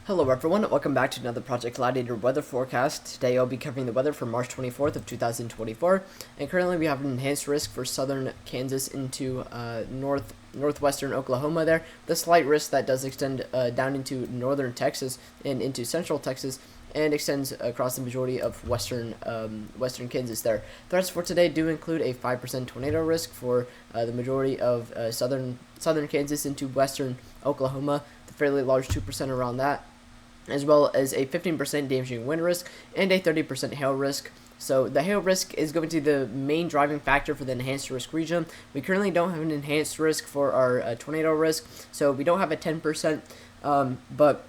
Hello everyone, welcome back to another Project Gladiator weather forecast. Today I'll be covering the weather for March 24th of 2024, and currently we have an enhanced risk for southern Kansas into northwestern Oklahoma there. The slight risk that does extend down into northern Texas and into central Texas, and extends across the majority of western Kansas there. Threats for today do include a 5% tornado risk for the majority of southern Kansas into western Oklahoma, the fairly large 2% around that, as well as a 15% damaging wind risk and a 30% hail risk. So the hail risk is going to be the main driving factor for the enhanced risk region. We currently don't have an enhanced risk for our tornado risk, so we don't have a 10%, but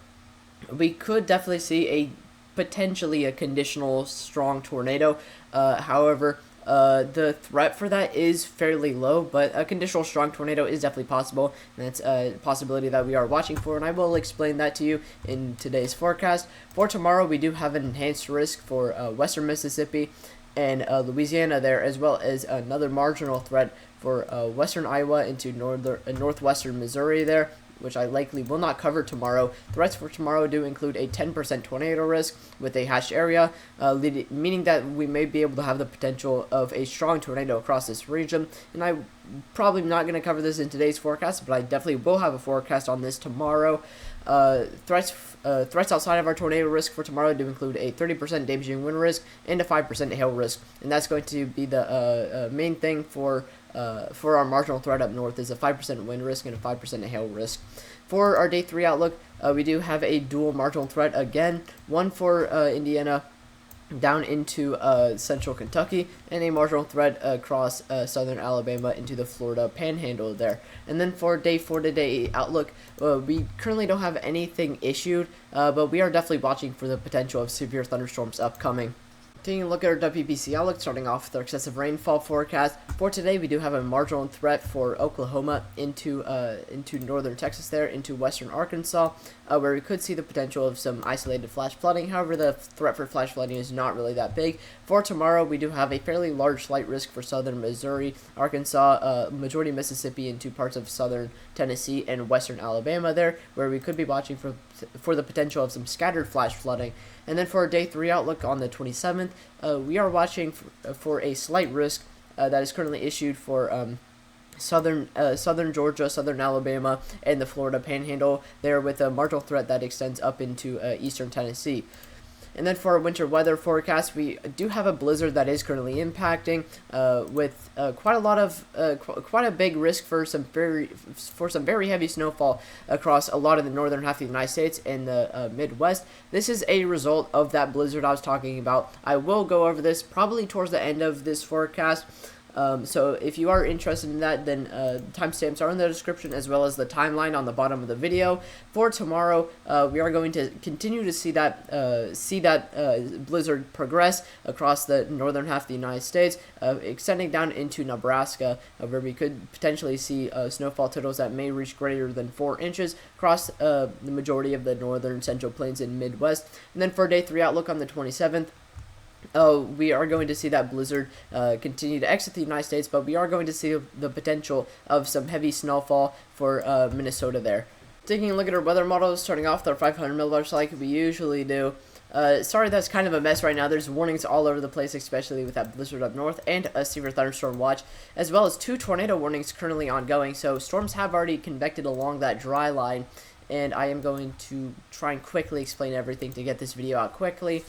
we could definitely see potentially a conditional strong tornado. However, the threat for that is fairly low, but a conditional strong tornado is definitely possible, and that's a possibility that we are watching for, and I will explain that to you in today's forecast. For tomorrow, we do have an enhanced risk for western Mississippi and Louisiana there, as well as another marginal threat for western Iowa into northwestern Missouri there, which I likely will not cover tomorrow. Threats for tomorrow do include a 10% tornado risk with a hatched area, meaning that we may be able to have the potential of a strong tornado across this region. And I'm probably not going to cover this in today's forecast, but I definitely will have a forecast on this tomorrow. Threats outside of our tornado risk for tomorrow do include a 30% damaging wind risk and a 5% hail risk, and that's going to be the main thing for our marginal threat up north is a 5% wind risk and a 5% hail risk. For our day 3 outlook, we do have a dual marginal threat again, one for Indiana down into central Kentucky, and a marginal threat across southern Alabama into the Florida panhandle there. And then for day 4 today outlook, we currently don't have anything issued, but we are definitely watching for the potential of severe thunderstorms upcoming. Taking a look at our WPC outlook, starting off with our excessive rainfall forecast. For today, we do have a marginal threat for Oklahoma into northern Texas there, into western Arkansas, where we could see the potential of some isolated flash flooding. However, the threat for flash flooding is not really that big. For tomorrow, we do have a fairly large slight risk for southern Missouri, Arkansas, majority Mississippi into parts of southern Tennessee and western Alabama there, where we could be watching for the potential of some scattered flash flooding. And then for our day 3 outlook on the 27th, we are watching for a slight risk that is currently issued for southern Georgia, southern Alabama, and the Florida panhandle there, with a marginal threat that extends up into eastern Tennessee. And then for our winter weather forecast, we do have a blizzard that is currently impacting, with quite a big risk for some very heavy snowfall across a lot of the northern half of the United States and the Midwest. This is a result of that blizzard I was talking about. I will go over this probably towards the end of this forecast. So if you are interested in that, then timestamps are in the description, as well as the timeline on the bottom of the video. For tomorrow, we are going to continue to see that blizzard progress across the northern half of the United States, extending down into Nebraska, where we could potentially see snowfall totals that may reach greater than 4 inches across the majority of the northern central plains and Midwest. And then for day 3 outlook on the 27th, we are going to see that blizzard continue to exit the United States, but we are going to see the potential of some heavy snowfall for Minnesota there. Taking a look at our weather models, starting off with our 500 millibars like we usually do. Sorry, that's kind of a mess right now. There's warnings all over the place, especially with that blizzard up north, and a severe thunderstorm watch, as well as 2 tornado warnings currently ongoing. So storms have already convected along that dry line, and I am going to try and quickly explain everything to get this video out quickly.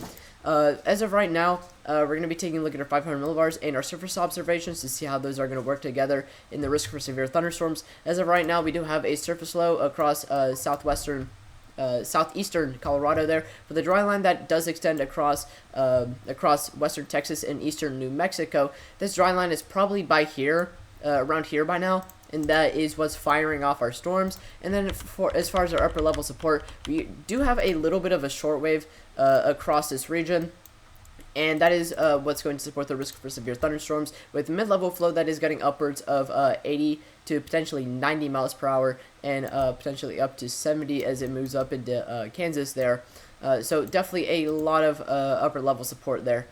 As of right now, we're going to be taking a look at our 500 millibars and our surface observations to see how those are going to work together in the risk for severe thunderstorms. As of right now, we do have a surface low across southeastern Colorado there, with a dry line that does extend across western Texas and eastern New Mexico. This dry line is probably around here by now, and that is what's firing off our storms. And then as far as our upper level support, we do have a little bit of a shortwave across this region, and that is what's going to support the risk for severe thunderstorms, with mid-level flow that is getting upwards of 80 to potentially 90 miles per hour, and potentially up to 70 as it moves up into Kansas there. So definitely a lot of upper level support there.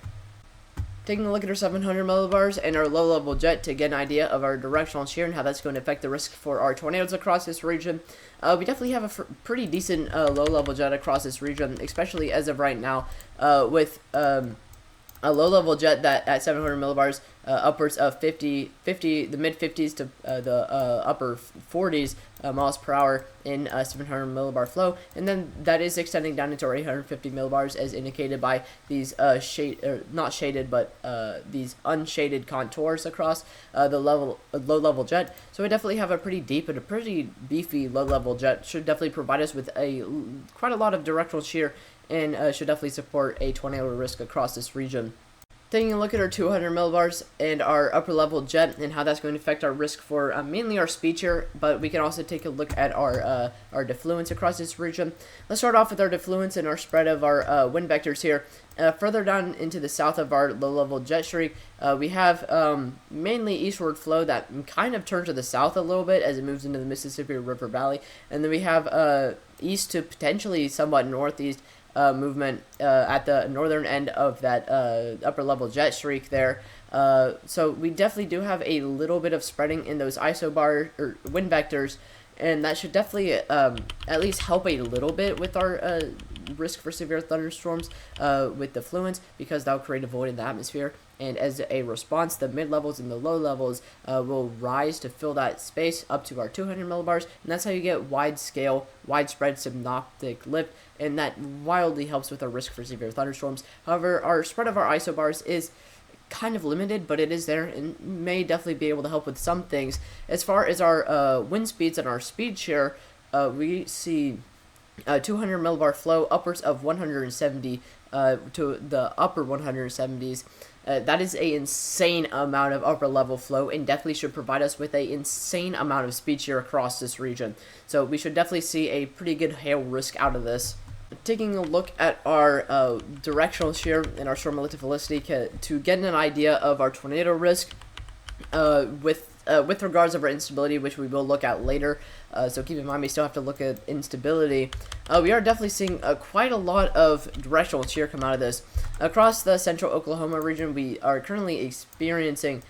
Taking a look at our 700 millibars and our low-level jet to get an idea of our directional shear and how that's going to affect the risk for our tornadoes across this region. We definitely have a pretty decent low-level jet across this region, especially as of right now, with a low-level jet that at 700 millibars, upwards of the mid-50s to the upper 40s miles per hour in 700 millibar flow, and then that is extending down into our 850 millibars as indicated by these not shaded but these unshaded contours across the low-level jet. So we definitely have a pretty deep and a pretty beefy low-level jet. Should definitely provide us with quite a lot of directional shear and should definitely support a tornado risk across this region. Taking a look at our 200 millibars and our upper level jet and how that's going to affect our risk for mainly our speed shear, but we can also take a look at our defluence across this region. Let's start off with our defluence and our spread of our wind vectors here. Further down into the south of our low level jet streak, we have mainly eastward flow that kind of turns to the south a little bit as it moves into the Mississippi River Valley, and then we have east to potentially somewhat northeast movement at the northern end of that upper level jet streak there. So we definitely do have a little bit of spreading in those isobar or wind vectors, and that should definitely at least help a little bit with our risk for severe thunderstorms with defluence, because that'll create a void in the atmosphere. And as a response, the mid-levels and the low levels will rise to fill that space up to our 200 millibars, and that's how you get widespread synoptic lift, and that wildly helps with our risk for severe thunderstorms. However, our spread of our isobars is kind of limited, but it is there and may definitely be able to help with some things. As far as our wind speeds and our speed shear, we see 200 millibar flow upwards of 170 to the upper 170s. That is an insane amount of upper level flow and definitely should provide us with an insane amount of speed shear across this region. So we should definitely see a pretty good hail risk out of this. Taking a look at our directional shear and our storm relative velocity to get an idea of our tornado risk with regards of our instability, which we will look at later. So keep in mind we still have to look at instability. We are definitely seeing quite a lot of directional shear come out of this. Across the central Oklahoma region, we are currently experiencing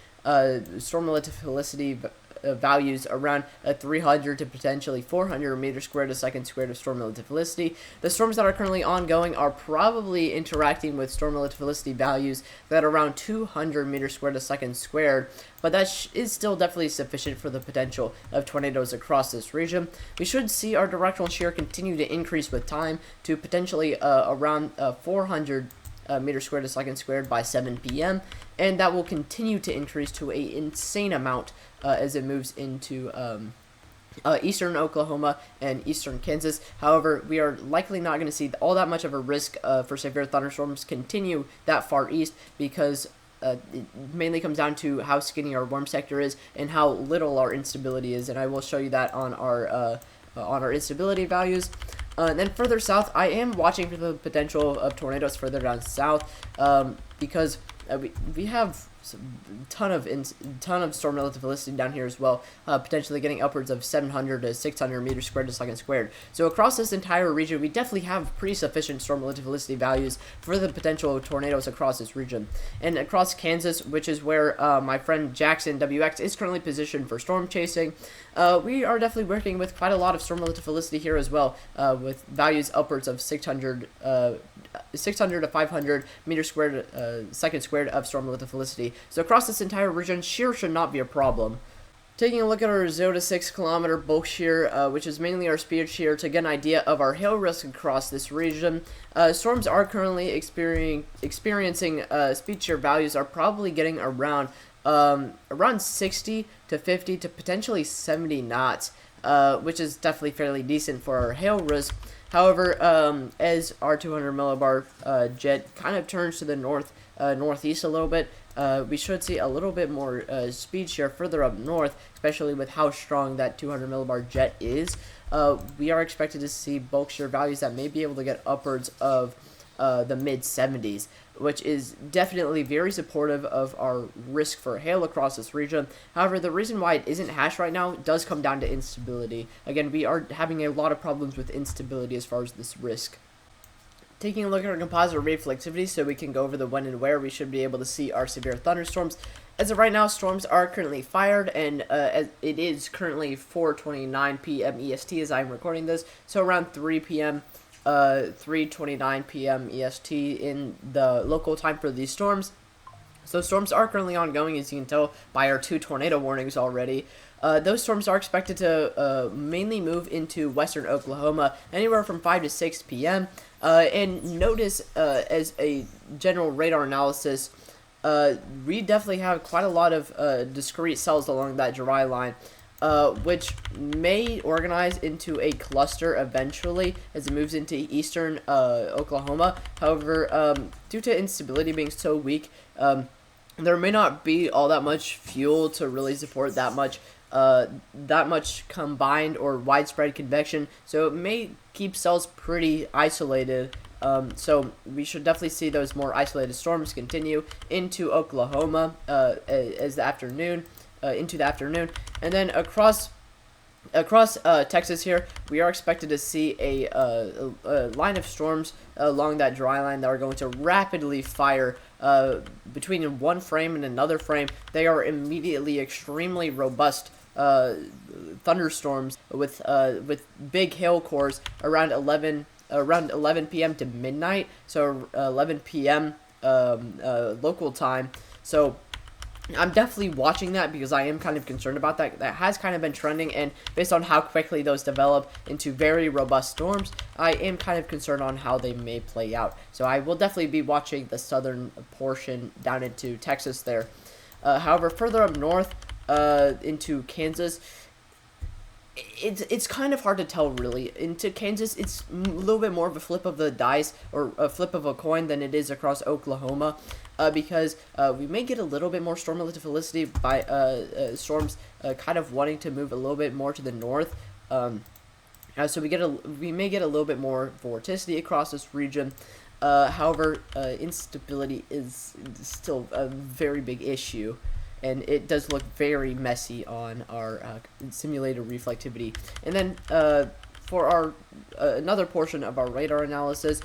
storm relative velocity values around 300 to potentially 400 meters squared a second squared of storm relative velocity. The storms that are currently ongoing are probably interacting with storm relative velocity values that are around 200 meters squared a second squared, but that is still definitely sufficient for the potential of tornadoes across this region. We should see our directional shear continue to increase with time to potentially around 400 meters squared a second squared by 7 p.m. and that will continue to increase to an insane amount as it moves into eastern Oklahoma and eastern Kansas. However, we are likely not going to see all that much of a risk for severe thunderstorms continue that far east, because it mainly comes down to how skinny our warm sector is and how little our instability is, and I will show you that on our instability values. And then further south, I am watching for the potential of tornadoes further down south, because we have a ton of storm relative velocity down here as well, potentially getting upwards of 700 to 600 meters squared a second squared. So across this entire region, we definitely have pretty sufficient storm relative velocity values for the potential of tornadoes across this region. And across Kansas, which is where my friend JaxonWX is currently positioned for storm chasing, we are definitely working with quite a lot of storm relative velocity here as well, with values upwards of 600 to 500 meters squared second squared of storm relative velocity. So across this entire region, shear should not be a problem. Taking a look at our 0 to 6 kilometer bulk shear, which is mainly our speed shear, to get an idea of our hail risk across this region. Storms are currently experiencing speed shear values are probably getting around 60 to 50 to potentially 70 knots, which is definitely fairly decent for our hail risk. However, as our 200 millibar jet kind of turns to the northeast a little bit, we should see a little bit more speed shear further up north, especially with how strong that 200 millibar jet is. We are expected to see bulk shear values that may be able to get upwards of the mid-70s, which is definitely very supportive of our risk for hail across this region. However, the reason why it isn't hashed right now does come down to instability. Again, we are having a lot of problems with instability as far as this risk. Taking a look at our composite reflectivity so we can go over the when and where we should be able to see our severe thunderstorms. As of right now, storms are currently fired, and as it is currently 4:29 p.m. EST as I'm recording this, so around 3 p.m. 3:29 p.m. EST in the local time for these storms. So storms are currently ongoing, as you can tell by our 2 tornado warnings already. Those storms are expected to mainly move into western Oklahoma anywhere from 5 to 6 p.m. And notice, as a general radar analysis, we definitely have quite a lot of discrete cells along that dry line, which may organize into a cluster eventually as it moves into eastern Oklahoma. However, due to instability being so weak, there may not be all that much fuel to really support that much combined or widespread convection, so it may keep cells pretty isolated. So we should definitely see those more isolated storms continue into Oklahoma as the afternoon, into the afternoon, and then across Texas here, we are expected to see a line of storms along that dry line that are going to rapidly fire between one frame and another frame. They are immediately extremely robust thunderstorms with big hail cores around 11 p.m. to midnight, so 11 p.m. Local time. So I'm definitely watching that because I am kind of concerned about that. That has kind of been trending, and based on how quickly those develop into very robust storms, I am kind of concerned on how they may play out. So I will definitely be watching the southern portion down into Texas there. However, further up north into Kansas, it's kind of hard to tell really. Into Kansas, it's a little bit more of a flip of the dice or a flip of a coin than it is across Oklahoma, because we may get a little bit more storm felicity by storms kind of wanting to move a little bit more to the north. So we may get a little bit more vorticity across this region. However, instability is still a very big issue, and it does look very messy on our simulated reflectivity. And then for our another portion of our radar analysis,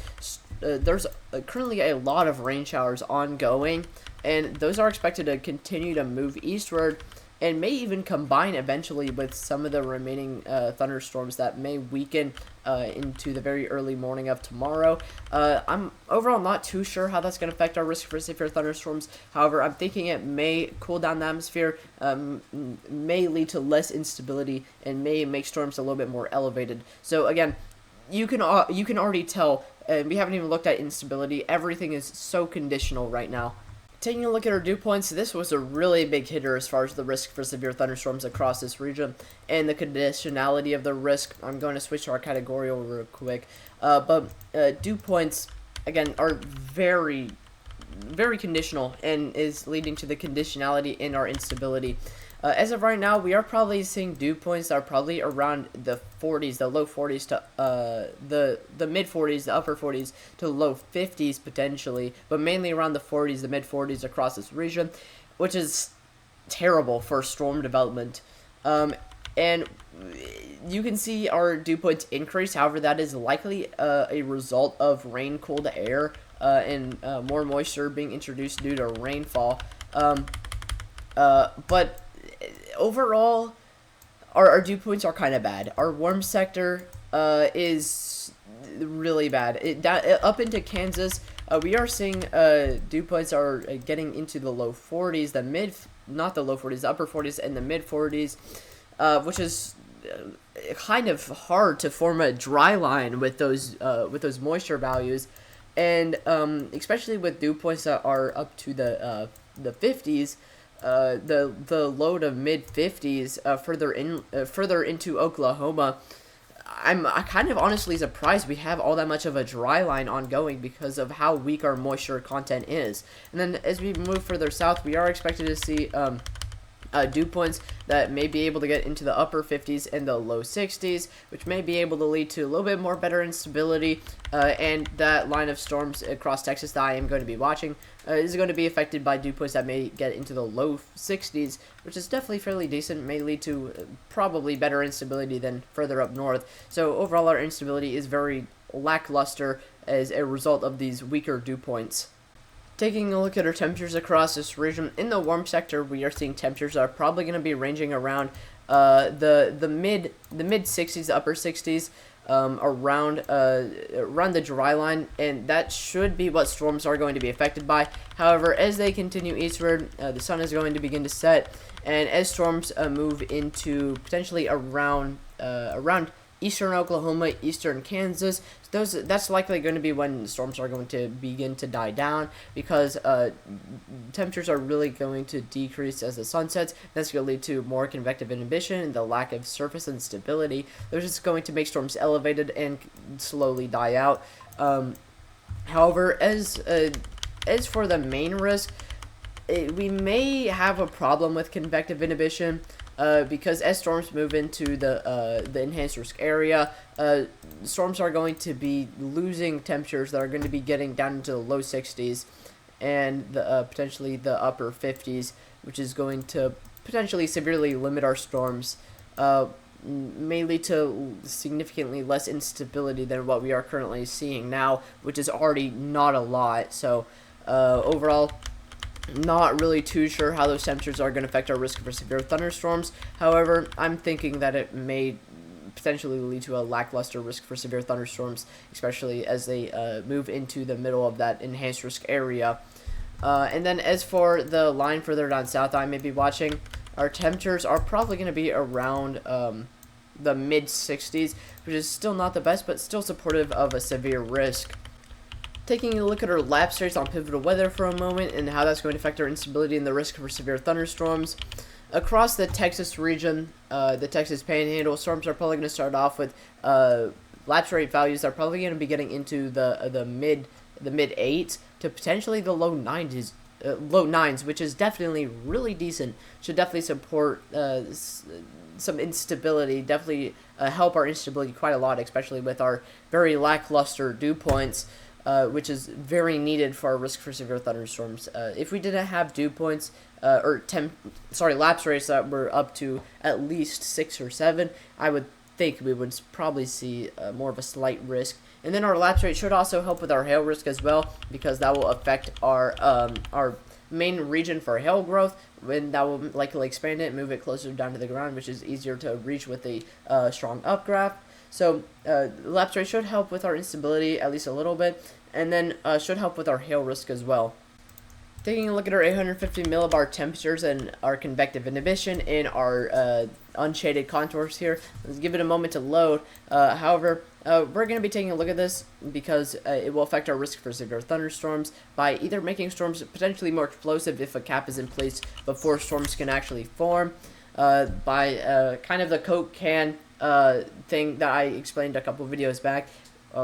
there's currently a lot of rain showers ongoing, and those are expected to continue to move eastward and may even combine eventually with some of the remaining thunderstorms that may weaken into the very early morning of tomorrow. I'm overall not too sure how that's going to affect our risk for severe thunderstorms. However, I'm thinking it may cool down the atmosphere, may lead to less instability, and may make storms a little bit more elevated. So again, you can already tell, and we haven't even looked at instability. Everything is so conditional right now. Taking a look at our dew points, this was a really big hitter as far as the risk for severe thunderstorms across this region and the conditionality of the risk. I'm going to switch to our categorical real quick. But dew points, again, are very, very conditional and is leading to the conditionality in our instability. As of right now, we are probably seeing dew points that are probably around the 40s, the low 40s to the mid 40s, the upper 40s to low 50s potentially, but mainly around the 40s, the mid 40s across this region, which is terrible for storm development. And you can see our dew points increase. However, that is likely a result of rain-cooled air and more moisture being introduced due to rainfall. But overall, our dew points are kind of bad. Our warm sector is really bad. Up into Kansas, we are seeing dew points are getting into the low 40s, not the low 40s, the upper 40s and the mid 40s, which is kind of hard to form a dry line with those moisture values, and especially with dew points that are up to the 50s. The low to mid 50s further into Oklahoma. I'm kind of honestly surprised we have all that much of a dry line ongoing because of how weak our moisture content is. And then as we move further south, we are expected to see dew points that may be able to get into the upper 50s and the low 60s, which may be able to lead to a little bit more better instability, and that line of storms across Texas that I am going to be watching is going to be affected by dew points that may get into the low 60s, which is definitely fairly decent, may lead to probably better instability than further up north. So overall, our instability is very lackluster, as a result of these weaker dew points. Taking a look at our temperatures across this region, in the warm sector, we are seeing temperatures that are probably going to be ranging around the mid 60s, upper 60s, around the dry line, and that should be what storms are going to be affected by. However, as they continue eastward, the sun is going to begin to set, and as storms move into potentially around eastern Oklahoma, eastern Kansas, that's likely going to be when storms are going to begin to die down, because temperatures are really going to decrease as the sun sets. That's going to lead to more convective inhibition and the lack of surface instability. They're just going to make storms elevated and slowly die out. However, as for the main risk, we may have a problem with convective inhibition. Because as storms move into the enhanced risk area, storms are going to be losing temperatures that are going to be getting down into the low 60s and potentially the upper 50s, which is going to potentially severely limit our storms, may lead to significantly less instability than what we are currently seeing now, which is already not a lot. So overall, not really too sure how those temperatures are going to affect our risk for severe thunderstorms. However, I'm thinking that it may potentially lead to a lackluster risk for severe thunderstorms, especially as they move into the middle of that enhanced risk area. And then as for the line further down south I may be watching, our temperatures are probably going to be around the mid 60s, which is still not the best, but still supportive of a severe risk. Taking a look at our lapse rates on pivotal weather for a moment and how that's going to affect our instability and the risk for severe thunderstorms. Across the Texas region, the Texas Panhandle, storms are probably going to start off with lapse rate values that are probably going to be getting into the mid 8s to potentially the low 9s, which is definitely really decent. Should definitely support some instability, definitely help our instability quite a lot, especially with our very lackluster dew points. Which is very needed for our risk for severe thunderstorms. If we didn't have dew points, lapse rates that were up to at least 6 or 7, I would think we would probably see more of a slight risk. And then our lapse rate should also help with our hail risk as well, because that will affect our main region for hail growth, when that will likely expand it and move it closer down to the ground, which is easier to reach with a strong updraft. So lapse rate should help with our instability at least a little bit, and then should help with our hail risk as well. Taking a look at our 850 millibar temperatures and our convective inhibition in our unshaded contours here. Let's give it a moment to load. However, we're going to be taking a look at this because it will affect our risk for severe thunderstorms by either making storms potentially more explosive if a cap is in place before storms can actually form, by kind of the Coke can thing that I explained a couple videos back,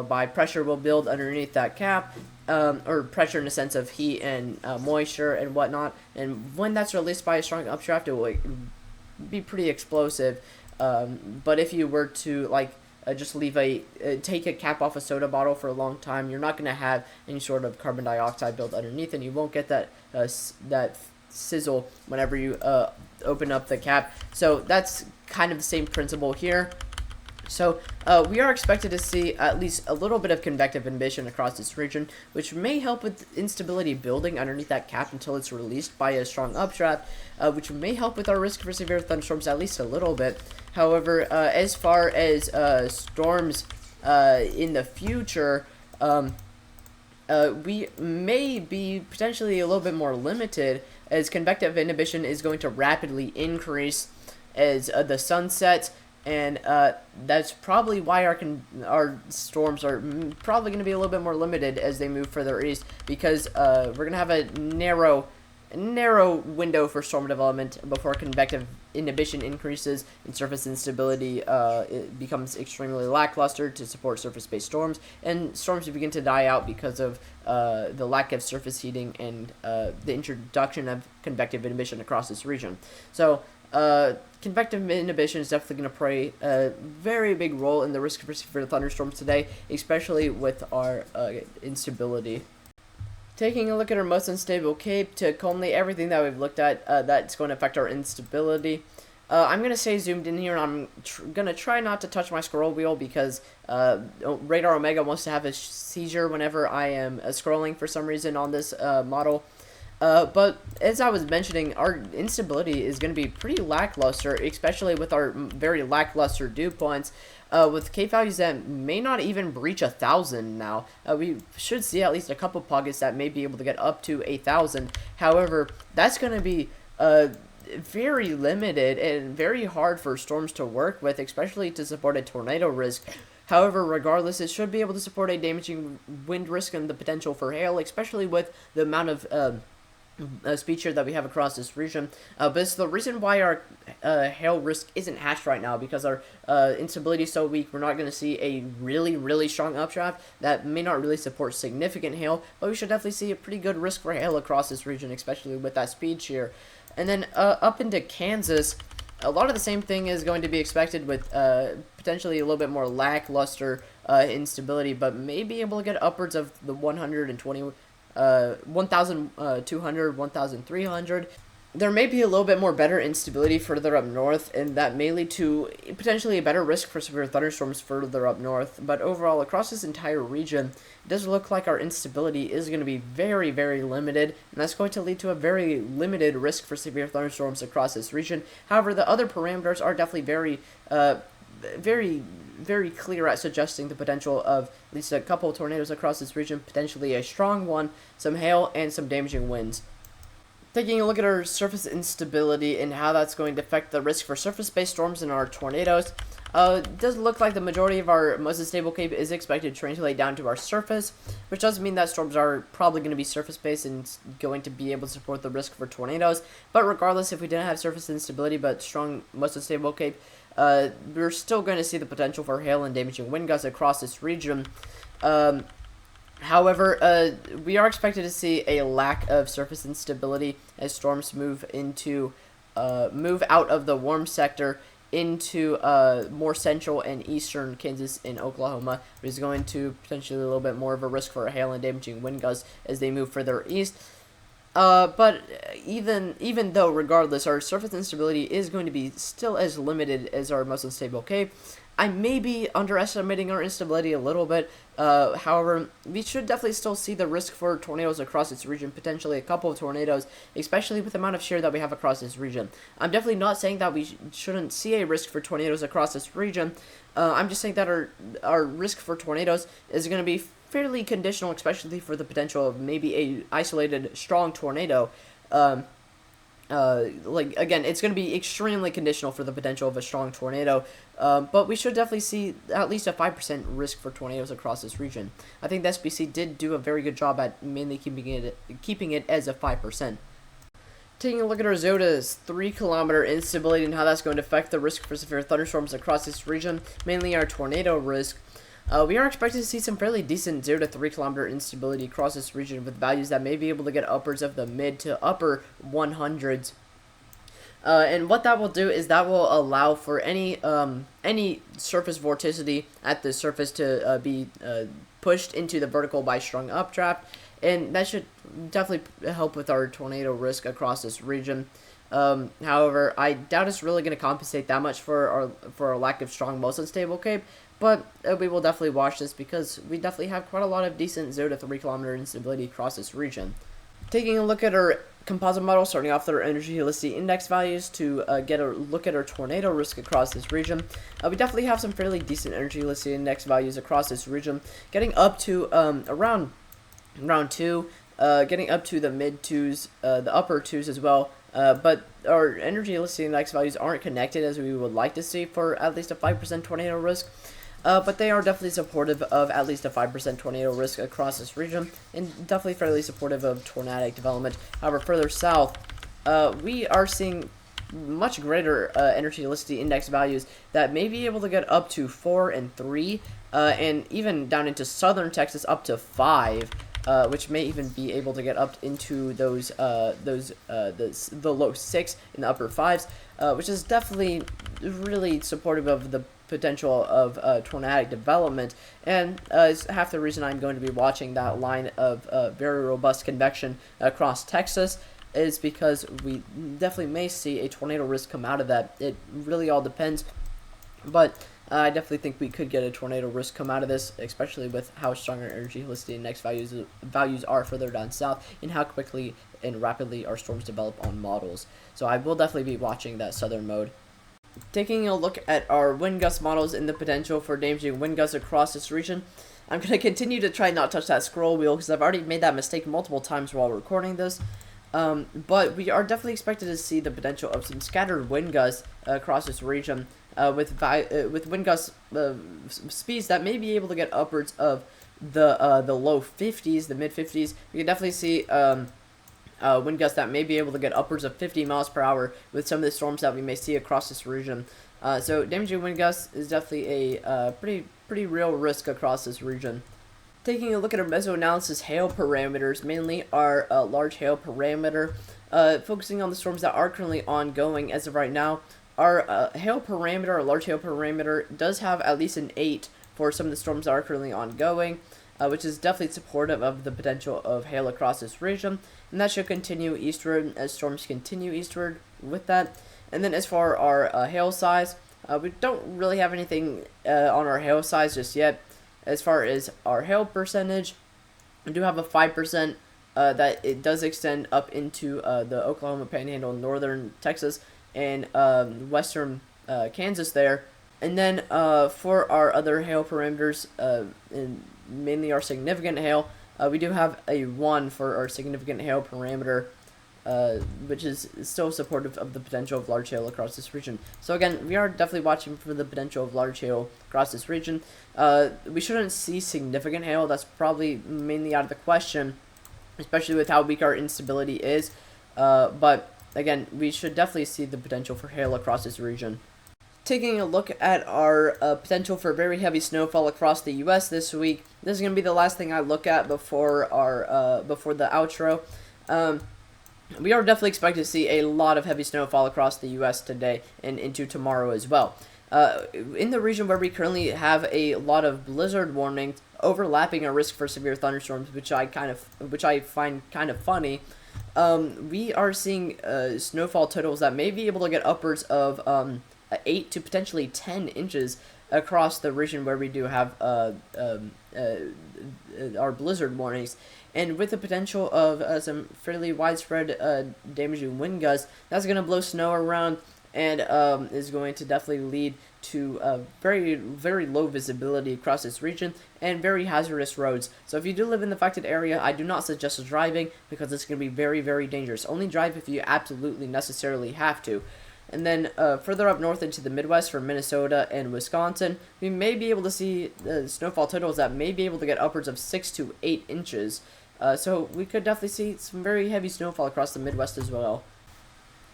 by pressure will build underneath that cap, or pressure in the sense of heat and moisture and whatnot, and when that's released by a strong updraft, it will be pretty explosive. But if you were to just take a cap off a soda bottle for a long time, you're not going to have any sort of carbon dioxide built underneath, and you won't get that sizzle whenever you open up the cap. So that's kind of the same principle here. So we are expected to see at least a little bit of convective inhibition across this region, which may help with instability building underneath that cap until it's released by a strong updraft, which may help with our risk for severe thunderstorms at least a little bit. However, as far as storms in the future, we may be potentially a little bit more limited, as convective inhibition is going to rapidly increase as the sun sets, and that's probably why our storms are probably going to be a little bit more limited as they move further east, because we're going to have a narrow window for storm development before convective inhibition increases and surface instability it becomes extremely lackluster to support surface-based storms, and storms begin to die out because of the lack of surface heating and the introduction of convective inhibition across this region. So convective inhibition is definitely going to play a very big role in the risk for severe thunderstorms today, especially with our instability. Taking a look at our most unstable cape to culminate everything that we've looked at, that's going to affect our instability. I'm going to stay zoomed in here, and I'm going to try not to touch my scroll wheel because Radar Omega wants to have a seizure whenever I am scrolling for some reason on this model. But as I was mentioning, our instability is going to be pretty lackluster, especially with our very lackluster dew points. With K values that may not even breach 1,000 now. We should see at least a couple pockets that may be able to get up to 1,000. However, that's going to be very limited and very hard for storms to work with, especially to support a tornado risk. However, regardless, it should be able to support a damaging wind risk and the potential for hail, especially with the amount of speed shear that we have across this region. But it's the reason why our hail risk isn't hashed right now, because our instability is so weak. We're not going to see a really strong updraft that may not really support significant hail, but we should definitely see a pretty good risk for hail across this region, especially with that speed shear. And then up into Kansas, a lot of the same thing is going to be expected with potentially a little bit more lackluster instability, but may be able to get upwards of the 120, 1,200, 1,300. There may be a little bit more better instability further up north, and that may lead to potentially a better risk for severe thunderstorms further up north. But overall, across this entire region, it does look like our instability is going to be very limited, and that's going to lead to a very limited risk for severe thunderstorms across this region. However, the other parameters are definitely very clear at suggesting the potential of at least a couple of tornadoes across this region, potentially a strong one, some hail, and some damaging winds. Taking a look at our surface instability and how that's going to affect the risk for surface-based storms and our tornadoes, it does look like the majority of our most unstable cape is expected to translate down to our surface, which does mean that storms are probably going to be surface-based and going to be able to support the risk for tornadoes. But regardless, if we didn't have surface instability but strong most unstable cape, we're still going to see the potential for hail and damaging wind gusts across this region. However, we are expected to see a lack of surface instability as storms move out of the warm sector into more central and eastern Kansas and Oklahoma, which is going to potentially a little bit more of a risk for hail and damaging wind gusts as they move further east. But even though, regardless, our surface instability is going to be still as limited as our most unstable cape, I may be underestimating our instability a little bit. However, we should definitely still see the risk for tornadoes across this region, potentially a couple of tornadoes, especially with the amount of shear that we have across this region. I'm definitely not saying that we shouldn't see a risk for tornadoes across this region. I'm just saying that our risk for tornadoes is going to be fairly conditional, especially for the potential of maybe a isolated strong tornado. Again, it's going to be extremely conditional for the potential of a strong tornado, but we should definitely see at least a 5% risk for tornadoes across this region. I think the SBC did do a very good job at mainly keeping it as a 5%. Taking a look at our ZOTA's 3-kilometer instability and how that's going to affect the risk for severe thunderstorms across this region, mainly our tornado risk. We are expected to see some fairly decent 0 to 3-kilometer instability across this region, with values that may be able to get upwards of the mid to upper 100s. And what that will do is that will allow for any surface vorticity at the surface to be pushed into the vertical by strong updraft, and that should definitely help with our tornado risk across this region. However, I doubt it's really going to compensate that much for our lack of strong most unstable cape, but we will definitely watch this because we definitely have quite a lot of decent 0 to 3-kilometer instability across this region. Taking a look at our composite model, starting off with our energy helicity index values to get a look at our tornado risk across this region. We definitely have some fairly decent energy helicity index values across this region, getting up to around 2, getting up to the mid 2s, the upper 2s as well. But our energy helicity index values aren't connected as we would like to see for at least a 5% tornado risk. But they are definitely supportive of at least a 5% tornado risk across this region, and definitely fairly supportive of tornadic development. However, further south, we are seeing much greater energy helicity index values that may be able to get up to 4 and 3, and even down into southern Texas up to 5. Which may even be able to get up into the low 6 and the upper 5s, which is definitely really supportive of the potential of tornadic development, and is half the reason I'm going to be watching that line of very robust convection across Texas. is because we definitely may see a tornado risk come out of that. It really all depends, but I definitely think we could get a tornado risk come out of this, especially with how strong our energy helicity index values are further down south, and how quickly and rapidly our storms develop on models. So I will definitely be watching that southern mode. Taking a look at our wind gust models and the potential for damaging wind gusts across this region, I'm going to continue to try not touch that scroll wheel because I've already made that mistake multiple times while recording this. But we are definitely expected to see the potential of some scattered wind gusts across this region with wind gust speeds that may be able to get upwards of the low 50s, the mid 50s. We can definitely see wind gusts that may be able to get upwards of 50 miles per hour with some of the storms that we may see across this region. So damaging wind gusts is definitely a pretty real risk across this region. Taking a look at our meso-analysis hail parameters, mainly our large hail parameter, focusing on the storms that are currently ongoing as of right now. Our hail parameter, our large hail parameter, does have at least an 8 for some of the storms that are currently ongoing, which is definitely supportive of the potential of hail across this region, and that should continue eastward as storms continue eastward with that. And then as for our hail size, we don't really have anything on our hail size just yet. As far as our hail percentage, we do have a 5% that it does extend up into the Oklahoma Panhandle, northern Texas, and western Kansas there. And then for our other hail parameters, and mainly our significant hail, we do have a 1 for our significant hail parameter, which is still supportive of the potential of large hail across this region. So again, we are definitely watching for the potential of large hail across this region. We shouldn't see significant hail. That's probably mainly out of the question, especially with how weak our instability is. But again, we should definitely see the potential for hail across this region. Taking a look at our potential for very heavy snowfall across the U.S. this week, this is going to be the last thing I look at before our before the outro. We are definitely expected to see a lot of heavy snowfall across the U.S. today and into tomorrow as well. In the region where we currently have a lot of blizzard warnings overlapping a risk for severe thunderstorms, which I find kind of funny, we are seeing snowfall totals that may be able to get upwards of 8 to potentially 10 inches across the region where we do have our blizzard warnings. And with the potential of some fairly widespread damaging wind gusts, that's going to blow snow around and is going to definitely lead to very, very low visibility across this region and very hazardous roads. So if you do live in the affected area, I do not suggest driving because it's going to be very, very dangerous. Only drive if you absolutely necessarily have to. And then further up north into the Midwest for Minnesota and Wisconsin, we may be able to see snowfall totals that may be able to get upwards of 6 to 8 inches. So we could definitely see some very heavy snowfall across the Midwest as well.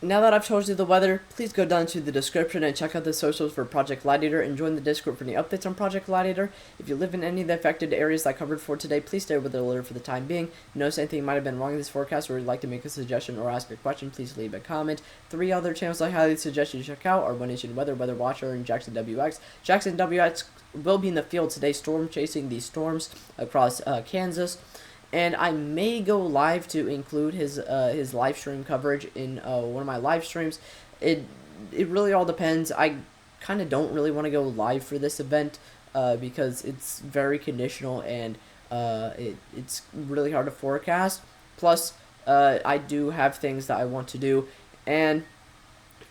Now that I've told you the weather, please go down to the description and check out the socials for Project Gladiator and join the Discord for any updates on Project Gladiator. If you live in any of the affected areas that I covered for today, please stay with the alert for the time being. If you notice anything might have been wrong in this forecast or would like to make a suggestion or ask a question, please leave a comment. 3 other channels I highly suggest you check out are One Nation Weather, Weather Watcher, and JaxonWX. JaxonWX will be in the field today storm chasing these storms across Kansas. And I may go live to include his live stream coverage in one of my live streams. It really all depends. I kind of don't really want to go live for this event because it's very conditional and it's really hard to forecast. Plus, I do have things that I want to do, and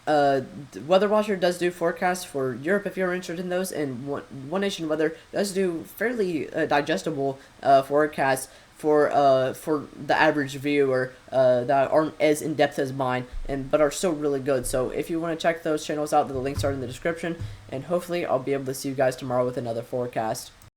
Weather Watcher does do forecasts for Europe if you're interested in those, and One Nation Weather does do fairly digestible forecasts for the average viewer that aren't as in depth as mine, but are still really good. So if you want to check those channels out, the links are in the description, and hopefully I'll be able to see you guys tomorrow with another forecast.